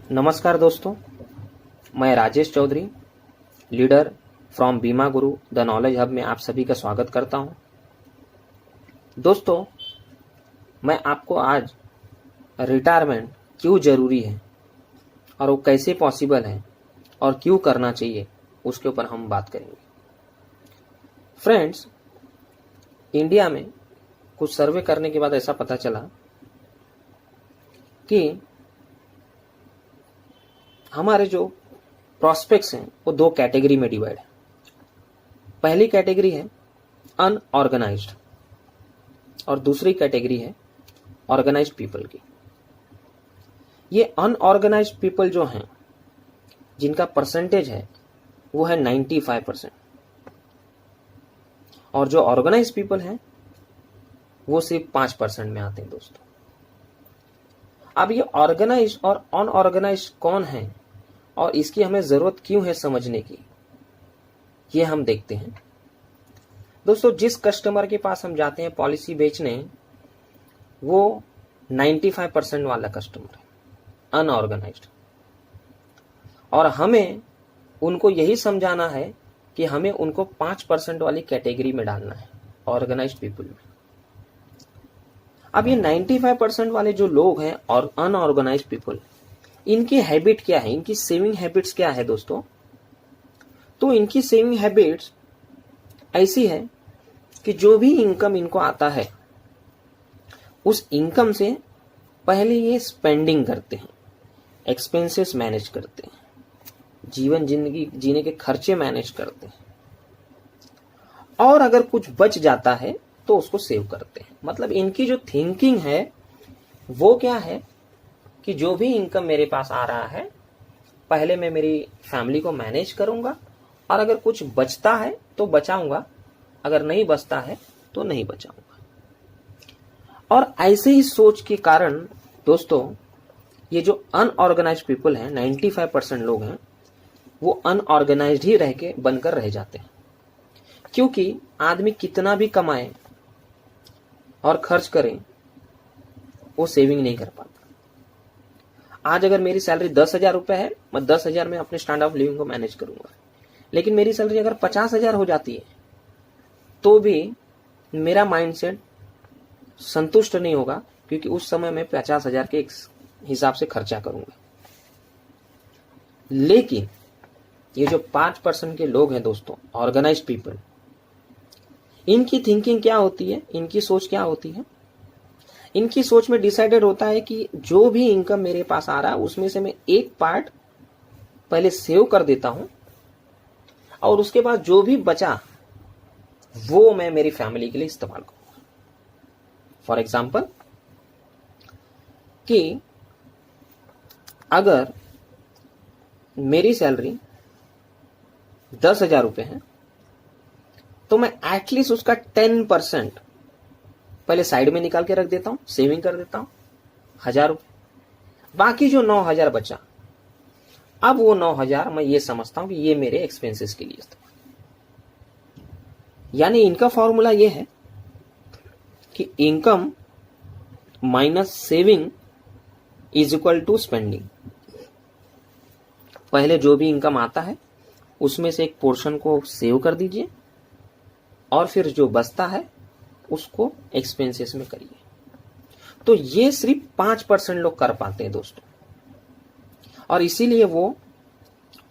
नमस्कार दोस्तों, मैं राजेश चौधरी, लीडर फ्रॉम बीमा गुरु द नॉलेज हब में आप सभी का स्वागत करता हूं। दोस्तों, मैं आपको आज रिटायरमेंट क्यों ज़रूरी है और वो कैसे पॉसिबल है और क्यों करना चाहिए उसके ऊपर हम बात करेंगे। फ्रेंड्स, इंडिया में कुछ सर्वे करने के बाद ऐसा पता चला कि हमारे जो प्रॉस्पेक्ट्स हैं वो दो कैटेगरी में डिवाइड है। पहली कैटेगरी है अनऑर्गेनाइज्ड और दूसरी कैटेगरी है ऑर्गेनाइज्ड पीपल की। ये अनऑर्गेनाइज्ड पीपल जो हैं, जिनका परसेंटेज है वो है 95% और जो ऑर्गेनाइज्ड पीपल हैं वो सिर्फ 5% में आते हैं। दोस्तों, अब ये ऑर्गेनाइज्ड और अनऑर्गेनाइज्ड कौन है और इसकी हमें जरूरत क्यों है समझने की, ये हम देखते हैं। दोस्तों, जिस कस्टमर के पास हम जाते हैं पॉलिसी बेचने, वो 95% वाला कस्टमर है, अनऑर्गेनाइज्ड, और हमें उनको यही समझाना है कि हमें उनको 5% वाली कैटेगरी में डालना है, ऑर्गेनाइज्ड पीपल में। अब ये 95% वाले जो लोग हैं और अनऑर्गेनाइज्ड पीपल, इनकी हैबिट क्या है, इनकी सेविंग हैबिट्स क्या है दोस्तों? तो इनकी सेविंग हैबिट्स ऐसी है कि जो भी इनकम इनको आता है उस इनकम से पहले ये स्पेंडिंग करते हैं, एक्सपेंसेस मैनेज करते हैं, जिंदगी जीने के खर्चे मैनेज करते हैं, और अगर कुछ बच जाता है तो उसको सेव करते हैं। मतलब इनकी जो थिंकिंग है वो क्या है कि जो भी इनकम मेरे पास आ रहा है पहले मैं मेरी फैमिली को मैनेज करूंगा, और अगर कुछ बचता है तो बचाऊंगा, अगर नहीं बचता है तो नहीं बचाऊंगा। और ऐसे ही सोच के कारण दोस्तों, ये जो अनऑर्गेनाइज्ड पीपल हैं, 95% लोग हैं, वो अनऑर्गेनाइज्ड ही रह के बनकर रह जाते हैं। क्योंकि आदमी कितना भी कमाए और खर्च करें, वो सेविंग नहीं कर पाता। आज अगर मेरी सैलरी 10,000 रुपए है, मैं 10,000 में अपने स्टैंडर्ड ऑफ लिविंग को मैनेज करूंगा। लेकिन मेरी सैलरी अगर 50,000 हो जाती है तो भी मेरा माइंडसेट संतुष्ट नहीं होगा, क्योंकि उस समय मैं 50,000 के हिसाब से खर्चा करूंगा। लेकिन ये जो 5% के लोग हैं दोस्तों, ऑर्गेनाइज्ड पीपल, इनकी थिंकिंग क्या होती है, इनकी सोच क्या होती है? इनकी सोच में डिसाइडेड होता है कि जो भी इनकम मेरे पास आ रहा है उसमें से मैं एक पार्ट पहले सेव कर देता हूं, और उसके बाद जो भी बचा वो मैं मेरी फैमिली के लिए इस्तेमाल करूंगा। फॉर एग्जाम्पल, कि अगर मेरी सैलरी 10,000 रुपए है तो मैं एटलीस्ट उसका 10% पहले साइड में निकाल के रख देता हूं, सेविंग कर देता हूं 1,000 रुपये। बाकी जो 9,000 बचा, अब वो 9,000 मैं ये समझता हूं कि ये मेरे एक्सपेंसेस के लिए इस्तेमाल। यानी इनका फॉर्मूला ये है कि income minus saving is equal to spending. पहले जो भी इनकम आता है उसमें से एक पोर्शन को सेव कर दीजिए, और फिर जो बचता है उसको एक्सपेंसेस में करिए। तो ये सिर्फ 5% लोग कर पाते हैं दोस्तों, और इसीलिए वो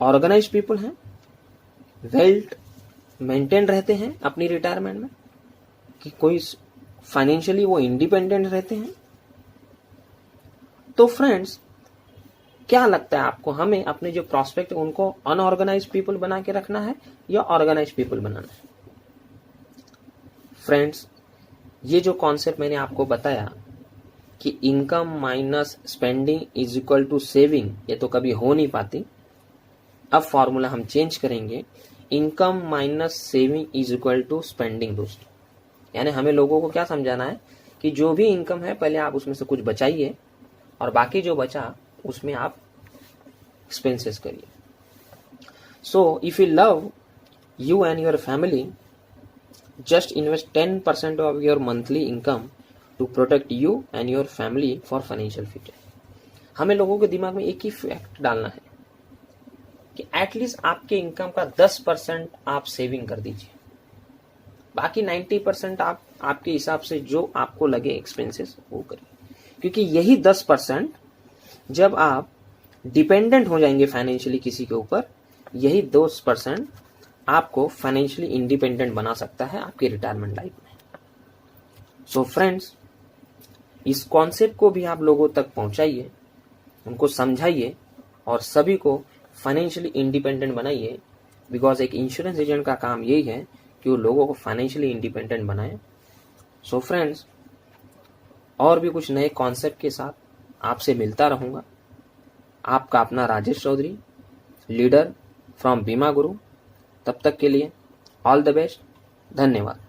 ऑर्गेनाइज्ड पीपल हैं, वेल्थ मेंटेन रहते हैं अपनी रिटायरमेंट में, कि कोई फाइनेंशियली वो इंडिपेंडेंट रहते हैं। तो फ्रेंड्स, क्या लगता है आपको, हमें अपने जो प्रॉस्पेक्ट है उनको अनऑर्गेनाइज्ड पीपल बना के रखना है या ऑर्गेनाइज्ड पीपल बनाना है? फ्रेंड्स, ये जो कॉन्सेप्ट मैंने आपको बताया कि income minus spending is equal to saving, ये तो कभी हो नहीं पाती। अब फॉर्मूला हम चेंज करेंगे, income minus saving is equal to spending. दोस्तों, यानी हमें लोगों को क्या समझाना है कि जो भी इनकम है पहले आप उसमें से कुछ बचाइए, और बाकी जो बचा उसमें आप एक्सपेंसेस करिए। So if you love you and your family, just invest 10% of your monthly income to protect you and your family for financial future. हमें लोगों के दिमाग में एक ही फैक्ट डालना है कि एटलीस्ट आपके इनकम का 10% आप सेविंग कर दीजिए, बाकी 90% आप आपके हिसाब से जो आपको लगे एक्सपेंसेस वो करिए, क्योंकि यही 10% जब आप डिपेंडेंट हो जाएंगे फाइनेंशियली किसी के ऊपर, यही 10% आपको फाइनेंशियली इंडिपेंडेंट बना सकता है आपकी रिटायरमेंट लाइफ में। सो फ्रेंड्स, इस कॉन्सेप्ट को भी आप लोगों तक पहुंचाइए, उनको समझाइए और सभी को फाइनेंशियली इंडिपेंडेंट बनाइए, बिकॉज एक इंश्योरेंस एजेंट का काम यही है कि वो लोगों को फाइनेंशियली इंडिपेंडेंट बनाए। सो फ्रेंड्स, और भी कुछ नए कॉन्सेप्ट के साथ आपसे मिलता रहूँगा। आपका अपना राजेश चौधरी, लीडर फ्रॉम बीमा गुरु। तब तक के लिए ऑल द बेस्ट, धन्यवाद।